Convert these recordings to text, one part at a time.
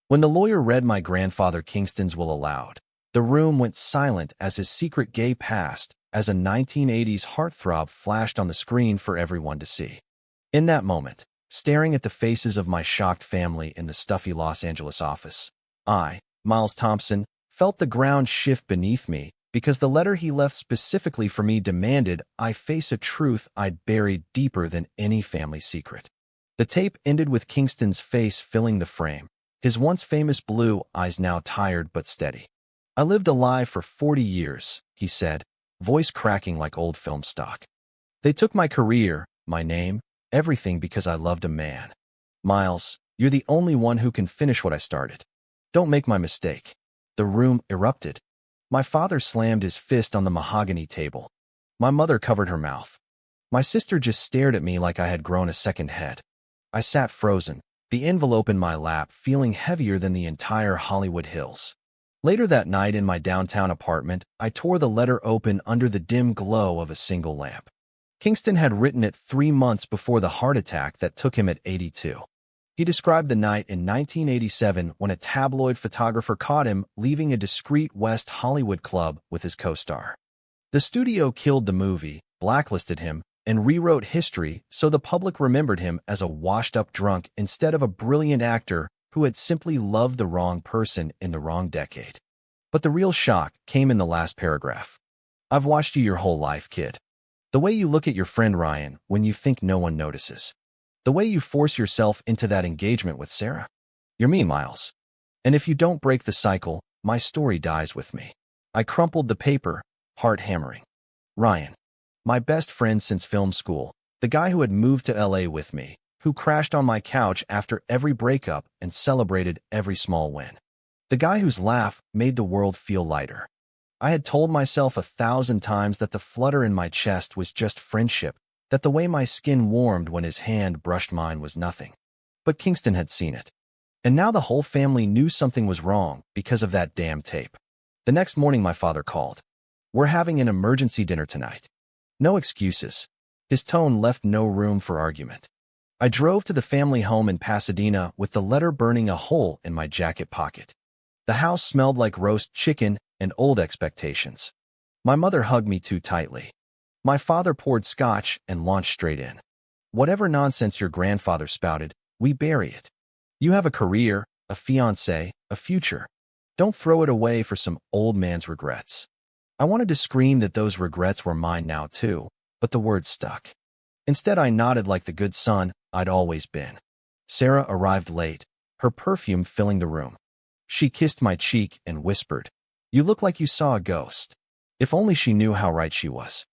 When the lawyer read my grandfather Kingston's will aloud, the room went silent as his secret gay past, as a 1980s heartthrob flashed on the screen for everyone to see. In that moment, staring at the faces of my shocked family in the stuffy Los Angeles office, I, Miles Thompson, felt the ground shift beneath me because the letter he left specifically for me demanded I face a truth I'd buried deeper than any family secret. The tape ended with Kingston's face filling the frame, his once famous blue eyes now tired but steady. "I lived a lie for 40 years, he said, voice cracking like old film stock. "They took my career, my name, everything because I loved a man. Miles, you're the only one who can finish what I started. Don't make my mistake." The room erupted. My father slammed his fist on the mahogany table. My mother covered her mouth. My sister just stared at me like I had grown a second head. I sat frozen, the envelope in my lap feeling heavier than the entire Hollywood Hills. Later that night in my downtown apartment, I tore the letter open under the dim glow of a single lamp. Kingston had written it 3 months before the heart attack that took him at 82. He described the night in 1987 when a tabloid photographer caught him leaving a discreet West Hollywood club with his co-star. The studio killed the movie, blacklisted him, and rewrote history so the public remembered him as a washed-up drunk instead of a brilliant actor who had simply loved the wrong person in the wrong decade. But the real shock came in the last paragraph. "I've watched you your whole life, kid. The way you look at your friend Ryan when you think no one notices. The way you force yourself into that engagement with Sarah. You're me, Miles. And if you don't break the cycle, my story dies with me." I crumpled the paper, heart hammering. Ryan. My best friend since film school, the guy who had moved to LA with me, who crashed on my couch after every breakup and celebrated every small win. The guy whose laugh made the world feel lighter. I had told myself 1,000 times that the flutter in my chest was just friendship, that the way my skin warmed when his hand brushed mine was nothing. But Kingston had seen it. And now the whole family knew something was wrong because of that damn tape. The next morning my father called. "We're having an emergency dinner tonight." No excuses. His tone left no room for argument. I drove to the family home in Pasadena with the letter burning a hole in my jacket pocket. The house smelled like roast chicken and old expectations. My mother hugged me too tightly. My father poured scotch and launched straight in. "Whatever nonsense your grandfather spouted, we bury it. You have a career, a fiancé, a future. Don't throw it away for some old man's regrets." I wanted to scream that those regrets were mine now too, but the words stuck. Instead, I nodded like the good son I'd always been. Sarah arrived late, her perfume filling the room. She kissed my cheek and whispered, "You look like you saw a ghost." If only she knew how right she was.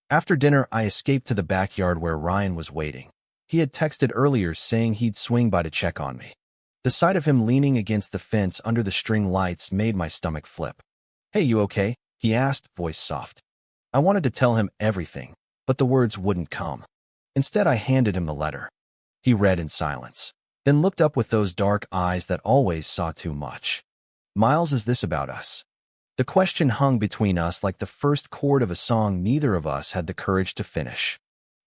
After dinner, I escaped to the backyard where Ryan was waiting. He had texted earlier saying he'd swing by to check on me. The sight of him leaning against the fence under the string lights made my stomach flip. "Hey, you okay?" he asked, voice soft. I wanted to tell him everything, but the words wouldn't come. Instead, I handed him the letter. He read in silence, then looked up with those dark eyes that always saw too much. "Miles, is this about us?" The question hung between us like the first chord of a song neither of us had the courage to finish.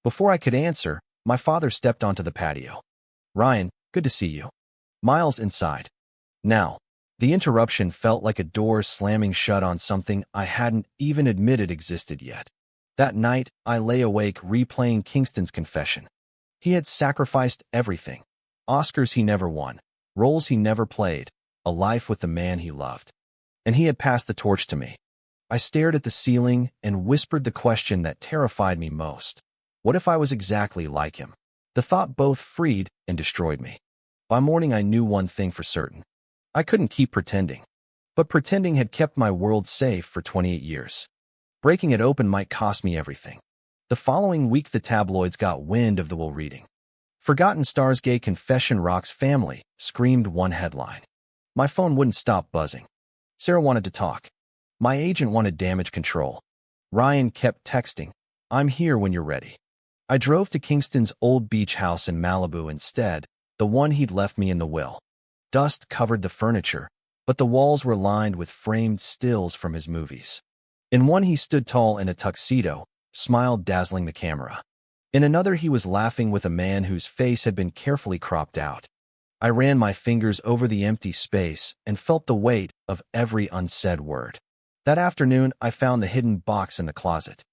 Before I could answer, my father stepped onto the patio. "Ryan, good to see you." Miles inside. Now, the interruption felt like a door slamming shut on something I hadn't even admitted existed yet. That night, I lay awake replaying Kingston's confession. He had sacrificed everything. Oscars he never won, roles he never played, a life with the man he loved. And he had passed the torch to me. I stared at the ceiling and whispered the question that terrified me most. What if I was exactly like him? The thought both freed and destroyed me. By morning, I knew one thing for certain. I couldn't keep pretending. But pretending had kept my world safe for 28 years. Breaking it open might cost me everything. The following week, the tabloids got wind of the will reading. "Forgotten Star's Gay Confession Rocks Family," screamed one headline. My phone wouldn't stop buzzing. Sarah wanted to talk. My agent wanted damage control. Ryan kept texting, "I'm here when you're ready." I drove to Kingston's old beach house in Malibu instead, the one he'd left me in the will. Dust covered the furniture, but the walls were lined with framed stills from his movies. In one, he stood tall in a tuxedo, smiled dazzling the camera. In another, he was laughing with a man whose face had been carefully cropped out. I ran my fingers over the empty space and felt the weight of every unsaid word. That afternoon, I found the hidden box in the closet.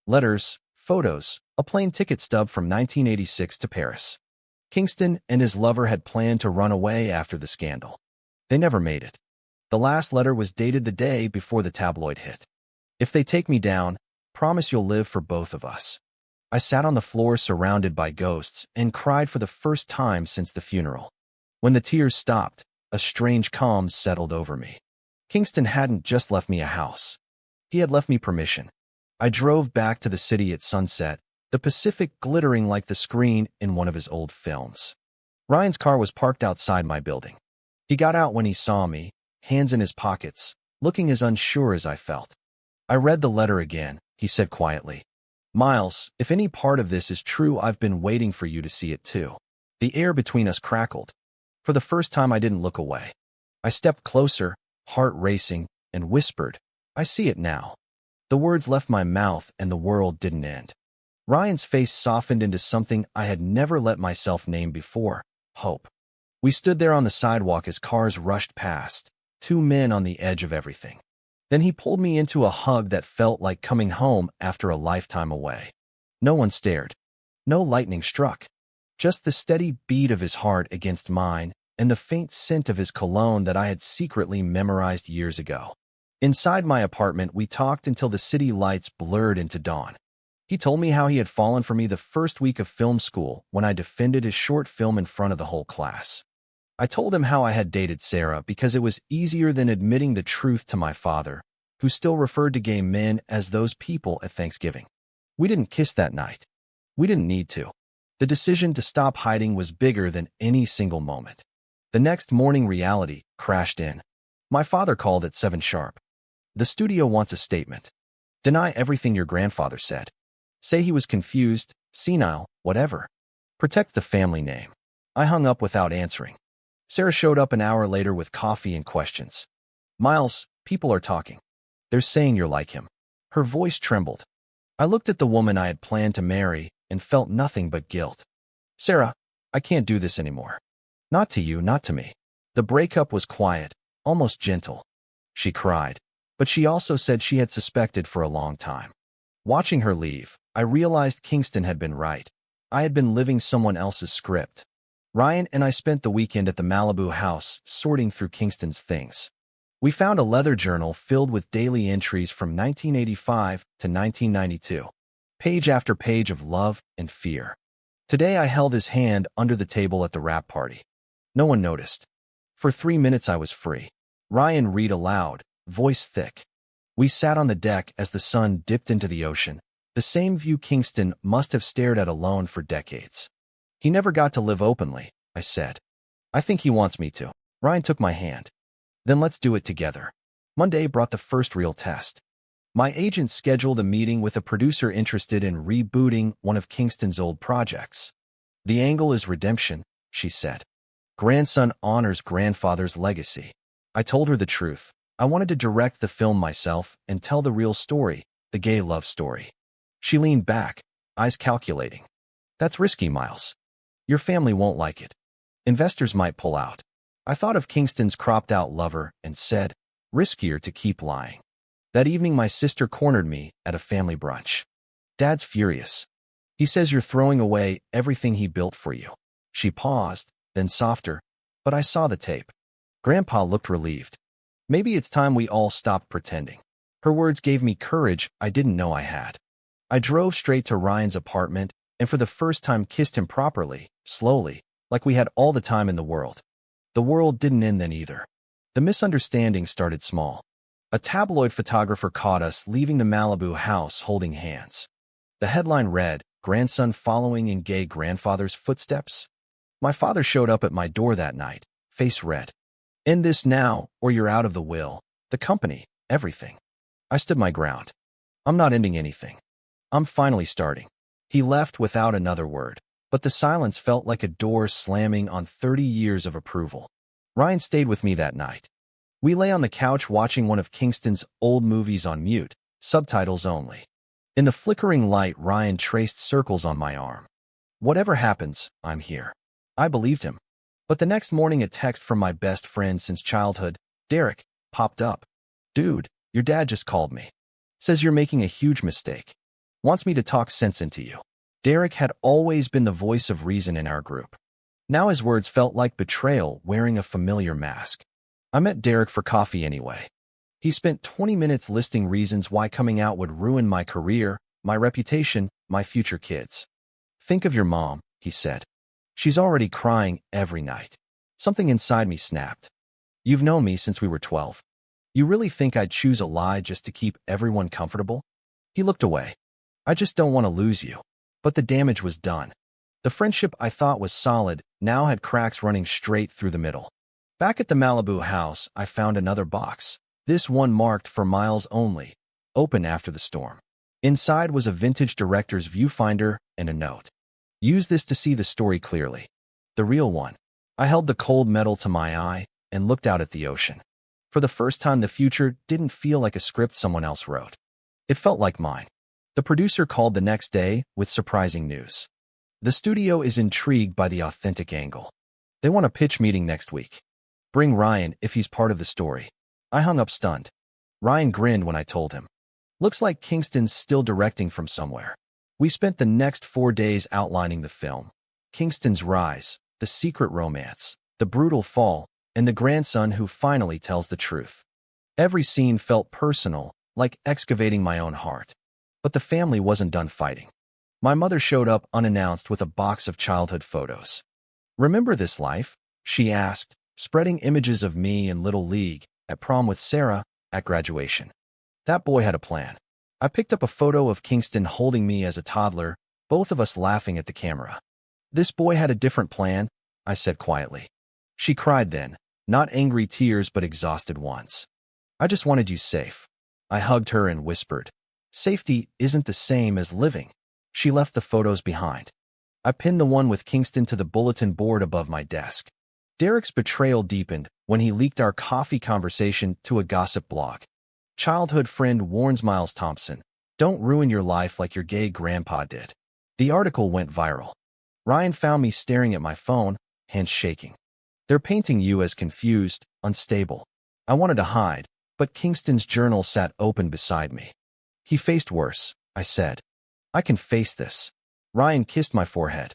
Letters, photos, a plane ticket stub from 1986 to Paris. Kingston and his lover had planned to run away after the scandal. They never made it. The last letter was dated the day before the tabloid hit. If they take me down, promise you'll live for both of us. I sat on the floor surrounded by ghosts and cried for the first time since the funeral. When the tears stopped, a strange calm settled over me. Kingston hadn't just left me a house. He had left me permission. I drove back to the city at sunset, the Pacific glittering like the screen in one of his old films. Ryan's car was parked outside my building. He got out when he saw me, hands in his pockets, looking as unsure as I felt. I read the letter again, he said quietly. Miles, if any part of this is true, I've been waiting for you to see it too. The air between us crackled. For the first time, I didn't look away. I stepped closer, heart racing, and whispered, I see it now. The words left my mouth and the world didn't end. Ryan's face softened into something I had never let myself name before, hope. We stood there on the sidewalk as cars rushed past, two men on the edge of everything. Then he pulled me into a hug that felt like coming home after a lifetime away. No one stared. No lightning struck. Just the steady beat of his heart against mine and the faint scent of his cologne that I had secretly memorized years ago. Inside my apartment, we talked until the city lights blurred into dawn. He told me how he had fallen for me the first week of film school when I defended his short film in front of the whole class. I told him how I had dated Sarah because it was easier than admitting the truth to my father, who still referred to gay men as those people at Thanksgiving. We didn't kiss that night. We didn't need to. The decision to stop hiding was bigger than any single moment. The next morning, reality crashed in. My father called at 7 sharp. The studio wants a statement. Deny everything your grandfather said. Say he was confused, senile, whatever. Protect the family name. I hung up without answering. Sarah showed up an hour later with coffee and questions. Miles, people are talking. They're saying you're like him. Her voice trembled. I looked at the woman I had planned to marry and felt nothing but guilt. Sarah, I can't do this anymore. Not to you, not to me. The breakup was quiet, almost gentle. She cried, but she also said she had suspected for a long time. Watching her leave, I realized Kingston had been right. I had been living someone else's script. Ryan and I spent the weekend at the Malibu house sorting through Kingston's things. We found a leather journal filled with daily entries from 1985 to 1992, page after page of love and fear. Today I held his hand under the table at the wrap party. No one noticed. For 3 minutes I was free. Ryan read aloud, voice thick. We sat on the deck as the sun dipped into the ocean, the same view Kingston must have stared at alone for decades. He never got to live openly, I said. I think he wants me to. Ryan took my hand. Then let's do it together. Monday brought the first real test. My agent scheduled a meeting with a producer interested in rebooting one of Kingston's old projects. The angle is redemption, she said. Grandson honors grandfather's legacy. I told her the truth. I wanted to direct the film myself and tell the real story, the gay love story. She leaned back, eyes calculating. That's risky, Miles. Your family won't like it. Investors might pull out. I thought of Kingston's cropped-out lover and said, riskier to keep lying. That evening, my sister cornered me at a family brunch. Dad's furious. He says you're throwing away everything he built for you. She paused, then softer, but I saw the tape. Grandpa looked relieved. Maybe it's time we all stopped pretending. Her words gave me courage I didn't know I had. I drove straight to Ryan's apartment and for the first time kissed him properly, slowly, like we had all the time in the world. The world didn't end then either. The misunderstandings started small. A tabloid photographer caught us leaving the Malibu house holding hands. The headline read, "Grandson following in gay grandfather's footsteps." My father showed up at my door that night, face red. End this now, or you're out of the will, the company, everything. I stood my ground. I'm not ending anything. I'm finally starting. He left without another word, but the silence felt like a door slamming on 30 years of approval. Ryan stayed with me that night. We lay on the couch watching one of Kingston's old movies on mute, subtitles only. In the flickering light, Ryan traced circles on my arm. Whatever happens, I'm here. I believed him. But the next morning a text from my best friend since childhood, Derek, popped up. Dude, your dad just called me. Says you're making a huge mistake. Wants me to talk sense into you. Derek had always been the voice of reason in our group. Now his words felt like betrayal wearing a familiar mask. I met Derek for coffee anyway. He spent 20 minutes listing reasons why coming out would ruin my career, my reputation, my future kids. Think of your mom, he said. She's already crying every night. Something inside me snapped. You've known me since we were 12. You really think I'd choose a lie just to keep everyone comfortable? He looked away. I just don't want to lose you. But the damage was done. The friendship I thought was solid now had cracks running straight through the middle. Back at the Malibu house, I found another box. This one marked for miles only, open after the storm. Inside was a vintage director's viewfinder and a note. Use this to see the story clearly. The real one. I held the cold metal to my eye and looked out at the ocean. For the first time, the future didn't feel like a script someone else wrote. It felt like mine. The producer called the next day with surprising news. The studio is intrigued by the authentic angle. They want a pitch meeting next week. Bring Ryan if he's part of the story. I hung up stunned. Ryan grinned when I told him. Looks like Kingston's still directing from somewhere. We spent the next 4 days outlining the film. Kingston's rise, the secret romance, the brutal fall, and the grandson who finally tells the truth. Every scene felt personal, like excavating my own heart. But the family wasn't done fighting. My mother showed up unannounced with a box of childhood photos. Remember this life? She asked, spreading images of me in Little League, at prom with Sarah, at graduation. That boy had a plan. I picked up a photo of Kingston holding me as a toddler, both of us laughing at the camera. This boy had a different plan, I said quietly. She cried then, not angry tears but exhausted ones. I just wanted you safe. I hugged her and whispered, safety isn't the same as living. She left the photos behind. I pinned the one with Kingston to the bulletin board above my desk. Derek's betrayal deepened when he leaked our coffee conversation to a gossip blog. Childhood friend warns Miles Thompson, don't ruin your life like your gay grandpa did. The article went viral. Ryan found me staring at my phone, hands shaking. They're painting you as confused, unstable. I wanted to hide, but Kingston's journal sat open beside me. He faced worse, I said. I can face this. Ryan kissed my forehead.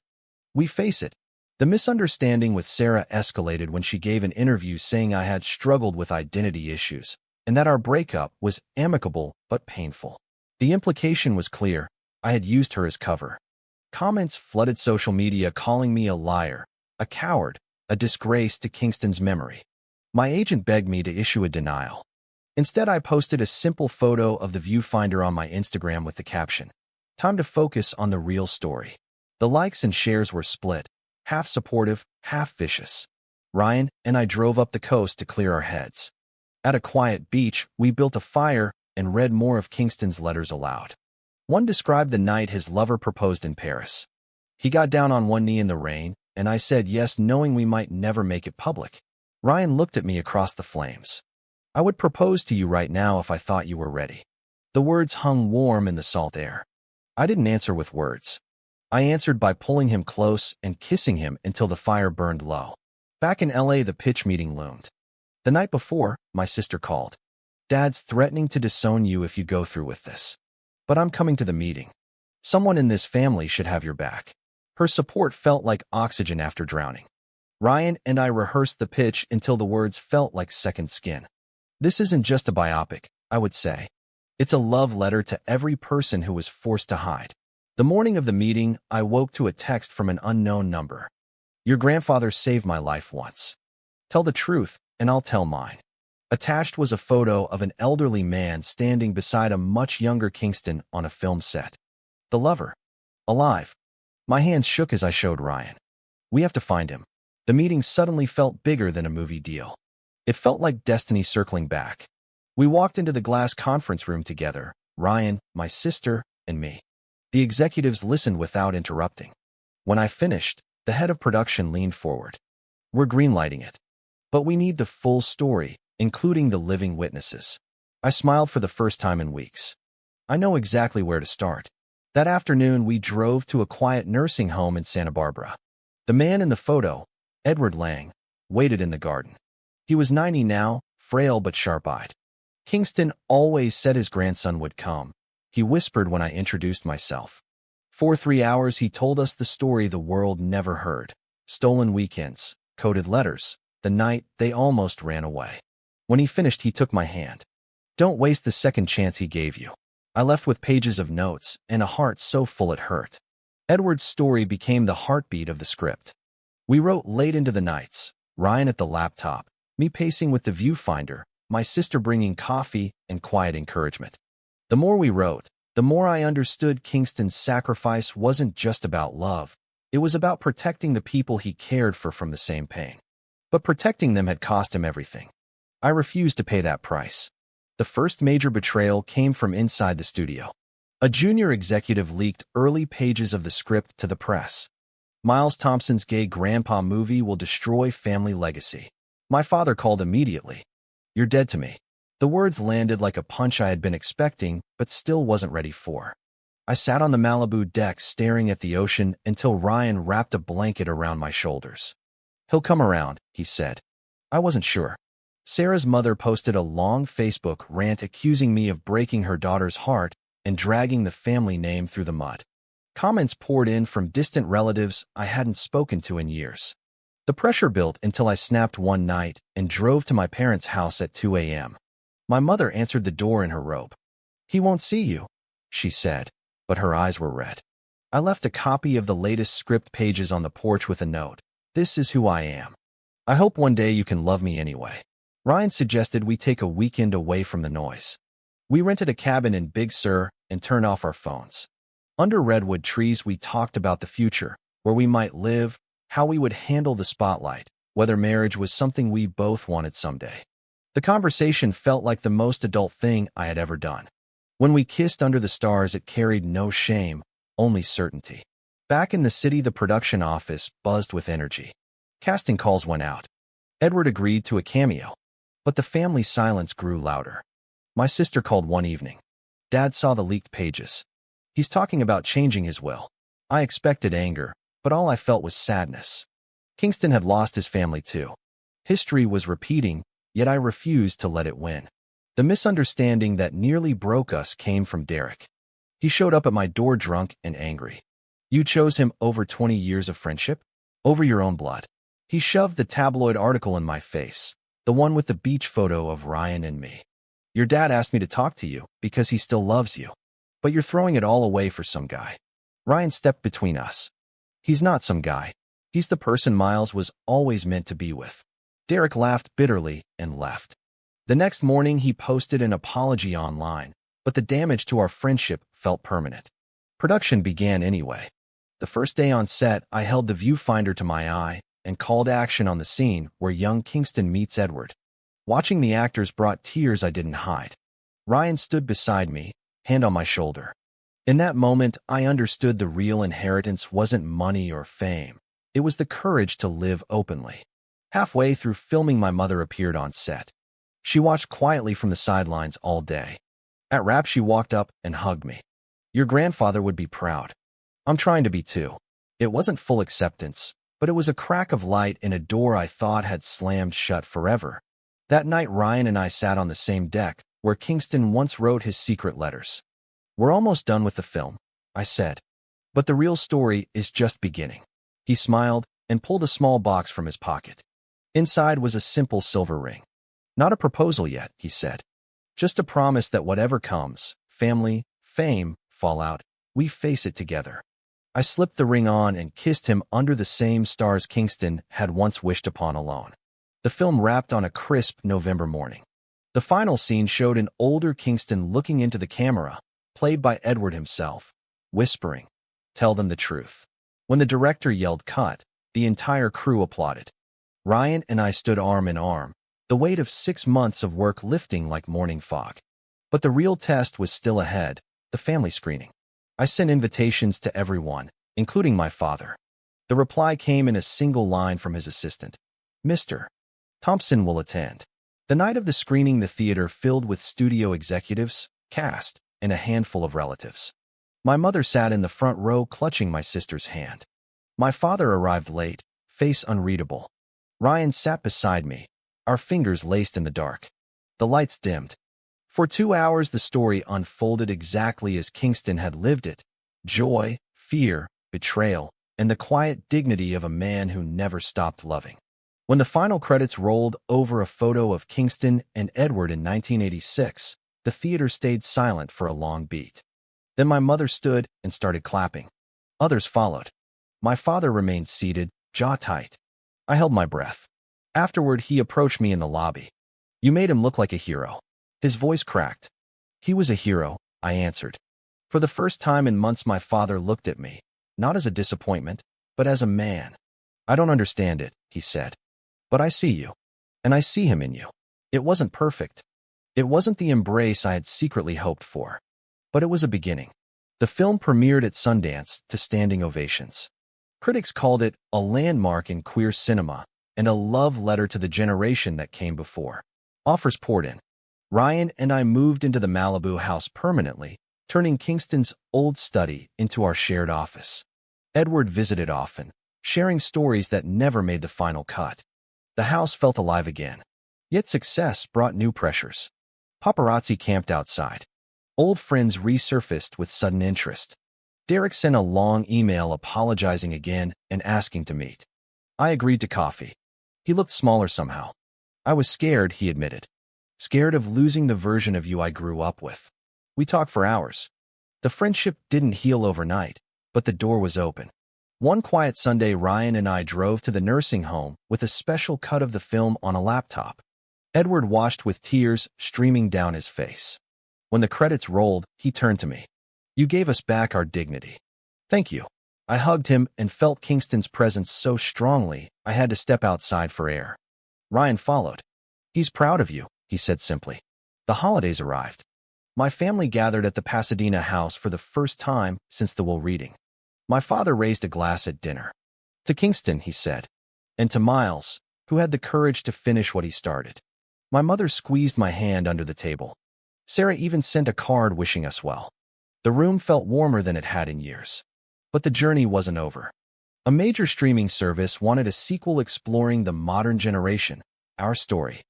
We face it. The misunderstanding with Sarah escalated when she gave an interview saying I had struggled with identity issues, and that our breakup was amicable but painful. The implication was clear. I had used her as cover. Comments flooded social media calling me a liar, a coward, a disgrace to Kingston's memory. My agent begged me to issue a denial. Instead, I posted a simple photo of the viewfinder on my Instagram with the caption, time to focus on the real story. The likes and shares were split, half supportive, half vicious. Ryan and I drove up the coast to clear our heads. At a quiet beach, we built a fire and read more of Kingston's letters aloud. One described the night his lover proposed in Paris. He got down on one knee in the rain, and I said yes, knowing we might never make it public. Ryan looked at me across the flames. I would propose to you right now if I thought you were ready. The words hung warm in the salt air. I didn't answer with words. I answered by pulling him close and kissing him until the fire burned low. Back in LA, the pitch meeting loomed. The night before, my sister called. Dad's threatening to disown you if you go through with this. But I'm coming to the meeting. Someone in this family should have your back. Her support felt like oxygen after drowning. Ryan and I rehearsed the pitch until the words felt like second skin. This isn't just a biopic, I would say. It's a love letter to every person who was forced to hide. The morning of the meeting, I woke to a text from an unknown number. Your grandfather saved my life once. Tell the truth, and I'll tell mine. Attached was a photo of an elderly man standing beside a much younger Kingston on a film set. The lover. Alive. My hands shook as I showed Ryan. We have to find him. The meeting suddenly felt bigger than a movie deal. It felt like destiny circling back. We walked into the glass conference room together, Ryan, my sister, and me. The executives listened without interrupting. When I finished, the head of production leaned forward. We're greenlighting it. But we need the full story, including the living witnesses. I smiled for the first time in weeks. I know exactly where to start. That afternoon, we drove to a quiet nursing home in Santa Barbara. The man in the photo, Edward Lang waited in the garden. He was 90 now, frail but sharp-eyed. Kingston always said his grandson would come, he whispered when I introduced myself. For 3 hours he told us the story the world never heard. Stolen weekends, coded letters, the night they almost ran away. When he finished, he took my hand. Don't waste the second chance he gave you. I left with pages of notes and a heart so full it hurt. Edward's story became the heartbeat of the script. We wrote late into the nights, Ryan at the laptop, me pacing with the viewfinder, my sister bringing coffee and quiet encouragement. The more we wrote, the more I understood Kingston's sacrifice wasn't just about love. It was about protecting the people he cared for from the same pain. But protecting them had cost him everything. I refused to pay that price. The first major betrayal came from inside the studio. A junior executive leaked early pages of the script to the press. Miles Thompson's gay grandpa movie will destroy family legacy. My father called immediately. You're dead to me. The words landed like a punch I had been expecting, but still wasn't ready for. I sat on the Malibu deck staring at the ocean until Ryan wrapped a blanket around my shoulders. He'll come around, he said. I wasn't sure. Sarah's mother posted a long Facebook rant accusing me of breaking her daughter's heart and dragging the family name through the mud. Comments poured in from distant relatives I hadn't spoken to in years. The pressure built until I snapped one night and drove to my parents' house at 2 a.m. My mother answered the door in her robe. He won't see you, she said, but her eyes were red. I left a copy of the latest script pages on the porch with a note. This is who I am. I hope one day you can love me anyway. Ryan suggested we take a weekend away from the noise. We rented a cabin in Big Sur and turned off our phones. Under redwood trees, we talked about the future, where we might live, how we would handle the spotlight, whether marriage was something we both wanted someday. The conversation felt like the most adult thing I had ever done. When we kissed under the stars, it carried no shame, only certainty. Back in the city, the production office buzzed with energy. Casting calls went out. Edward agreed to a cameo. But the family silence grew louder. My sister called one evening. Dad saw the leaked pages. He's talking about changing his will. I expected anger, but all I felt was sadness. Kingston had lost his family too. History was repeating, yet I refused to let it win. The misunderstanding that nearly broke us came from Derek. He showed up at my door drunk and angry. You chose him over 20 years of friendship? Over your own blood. He shoved the tabloid article in my face, the one with the beach photo of Ryan and me. Your dad asked me to talk to you because he still loves you. But you're throwing it all away for some guy. Ryan stepped between us. He's not some guy. He's the person Miles was always meant to be with. Derek laughed bitterly and left. The next morning, he posted an apology online, but the damage to our friendship felt permanent. Production began anyway. The first day on set, I held the viewfinder to my eye and called action on the scene where young Kingston meets Edward. Watching the actors brought tears I didn't hide. Ryan stood beside me, hand on my shoulder. In that moment, I understood the real inheritance wasn't money or fame. It was the courage to live openly. Halfway through filming, my mother appeared on set. She watched quietly from the sidelines all day. At wrap, she walked up and hugged me. Your grandfather would be proud. I'm trying to be too. It wasn't full acceptance, but it was a crack of light in a door I thought had slammed shut forever. That night, Ryan and I sat on the same deck, where Kingston once wrote his secret letters. We're almost done with the film, I said. But the real story is just beginning. He smiled and pulled a small box from his pocket. Inside was a simple silver ring. Not a proposal yet, he said. Just a promise that whatever comes, family, fame, fallout, we face it together. I slipped the ring on and kissed him under the same stars Kingston had once wished upon alone. The film wrapped on a crisp November morning. The final scene showed an older Kingston looking into the camera, played by Edward himself, whispering, "Tell them the truth." When the director yelled cut, the entire crew applauded. Ryan and I stood arm in arm, the weight of 6 months of work lifting like morning fog. But the real test was still ahead, the family screening. I sent invitations to everyone, including my father. The reply came in a single line from his assistant. Mr. Thompson will attend. The night of the screening, the theater filled with studio executives, cast, and a handful of relatives. My mother sat in the front row clutching my sister's hand. My father arrived late, face unreadable. Ryan sat beside me, our fingers laced in the dark. The lights dimmed. For 2 hours, the story unfolded exactly as Kingston had lived it: joy, fear, betrayal, and the quiet dignity of a man who never stopped loving. When the final credits rolled over a photo of Kingston and Edward in 1986, the theater stayed silent for a long beat. Then my mother stood and started clapping. Others followed. My father remained seated, jaw tight. I held my breath. Afterward, he approached me in the lobby. "You made him look like a hero." His voice cracked. "He was a hero," I answered. For the first time in months, my father looked at me, not as a disappointment, but as a man. "I don't understand it," he said. "But I see you. And I see him in you." It wasn't perfect. It wasn't the embrace I had secretly hoped for. But it was a beginning. The film premiered at Sundance to standing ovations. Critics called it a landmark in queer cinema and a love letter to the generation that came before. Offers poured in. Ryan and I moved into the Malibu house permanently, turning Kingston's old study into our shared office. Edward visited often, sharing stories that never made the final cut. The house felt alive again. Yet success brought new pressures. Paparazzi camped outside. Old friends resurfaced with sudden interest. Derek sent a long email apologizing again and asking to meet. I agreed to coffee. He looked smaller somehow. "I was scared," he admitted. "Scared of losing the version of you I grew up with." We talked for hours. The friendship didn't heal overnight, but the door was open. One quiet Sunday, Ryan and I drove to the nursing home with a special cut of the film on a laptop. Edward watched with tears streaming down his face. When the credits rolled, he turned to me. "You gave us back our dignity." "Thank you." I hugged him and felt Kingston's presence so strongly I had to step outside for air. Ryan followed. "He's proud of you," he said simply. The holidays arrived. My family gathered at the Pasadena house for the first time since the will reading. My father raised a glass at dinner. "To Kingston," he said, "and to Miles, who had the courage to finish what he started." My mother squeezed my hand under the table. Sarah even sent a card wishing us well. The room felt warmer than it had in years. But the journey wasn't over. A major streaming service wanted a sequel exploring the modern generation, our story.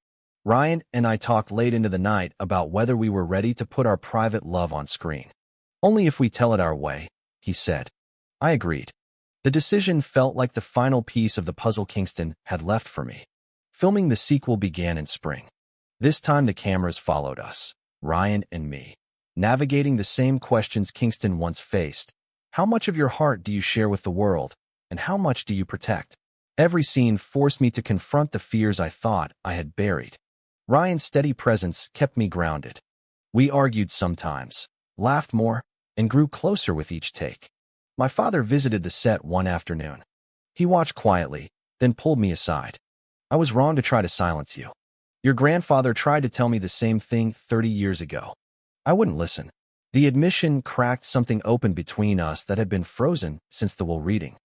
Ryan and I talked late into the night about whether we were ready to put our private love on screen. "Only if we tell it our way," he said. I agreed. The decision felt like the final piece of the puzzle Kingston had left for me. Filming the sequel began in spring. This time the cameras followed us, Ryan and me, navigating the same questions Kingston once faced. How much of your heart do you share with the world, and how much do you protect? Every scene forced me to confront the fears I thought I had buried. Ryan's steady presence kept me grounded. We argued sometimes, laughed more, and grew closer with each take. My father visited the set one afternoon. He watched quietly, then pulled me aside. "I was wrong to try to silence you. Your grandfather tried to tell me the same thing 30 years ago." I wouldn't listen. The admission cracked something open between us that had been frozen since the will reading.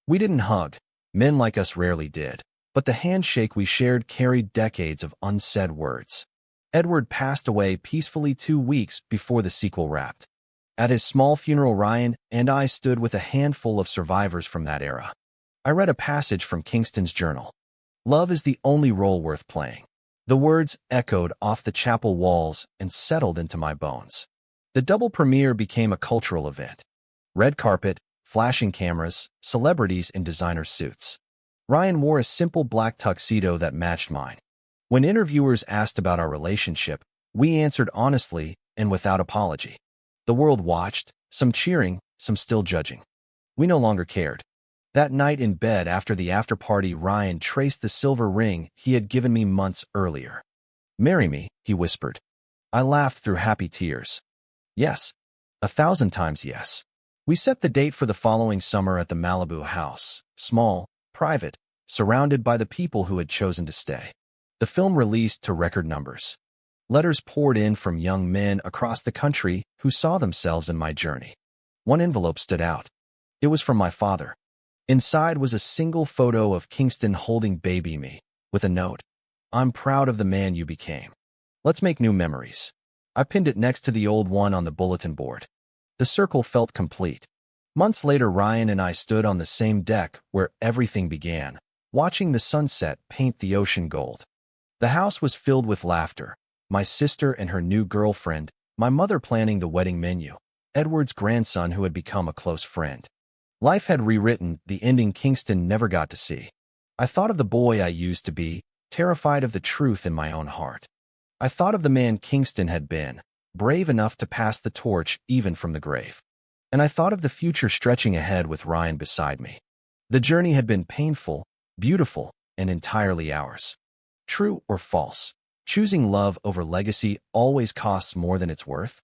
We didn't hug. Men like us rarely did. But the handshake we shared carried decades of unsaid words. Edward passed away peacefully 2 weeks before the sequel wrapped. At his small funeral, Ryan and I stood with a handful of survivors from that era. I read a passage from Kingston's journal. "Love is the only role worth playing." The words echoed off the chapel walls and settled into my bones. The double premiere became a cultural event. Red carpet, flashing cameras, celebrities in designer suits. Ryan wore a simple black tuxedo that matched mine. When interviewers asked about our relationship, we answered honestly and without apology. The world watched, some cheering, some still judging. We no longer cared. That night in bed after the after-party, Ryan traced the silver ring he had given me months earlier. "Marry me," he whispered. I laughed through happy tears. "Yes. 1,000 times yes." We set the date for the following summer at the Malibu house, small, private, surrounded by the people who had chosen to stay. The film released to record numbers. Letters poured in from young men across the country who saw themselves in my journey. One envelope stood out. It was from my father. Inside was a single photo of Kingston holding baby me, with a note. "I'm proud of the man you became. Let's make new memories." I pinned it next to the old one on the bulletin board. The circle felt complete. Months later, Ryan and I stood on the same deck where everything began, watching the sunset paint the ocean gold. The house was filled with laughter, my sister and her new girlfriend, my mother planning the wedding menu, Edward's grandson who had become a close friend. Life had rewritten the ending Kingston never got to see. I thought of the boy I used to be, terrified of the truth in my own heart. I thought of the man Kingston had been, brave enough to pass the torch even from the grave. And I thought of the future stretching ahead with Ryan beside me. The journey had been painful, beautiful, and entirely ours. True or false? Choosing love over legacy always costs more than it's worth.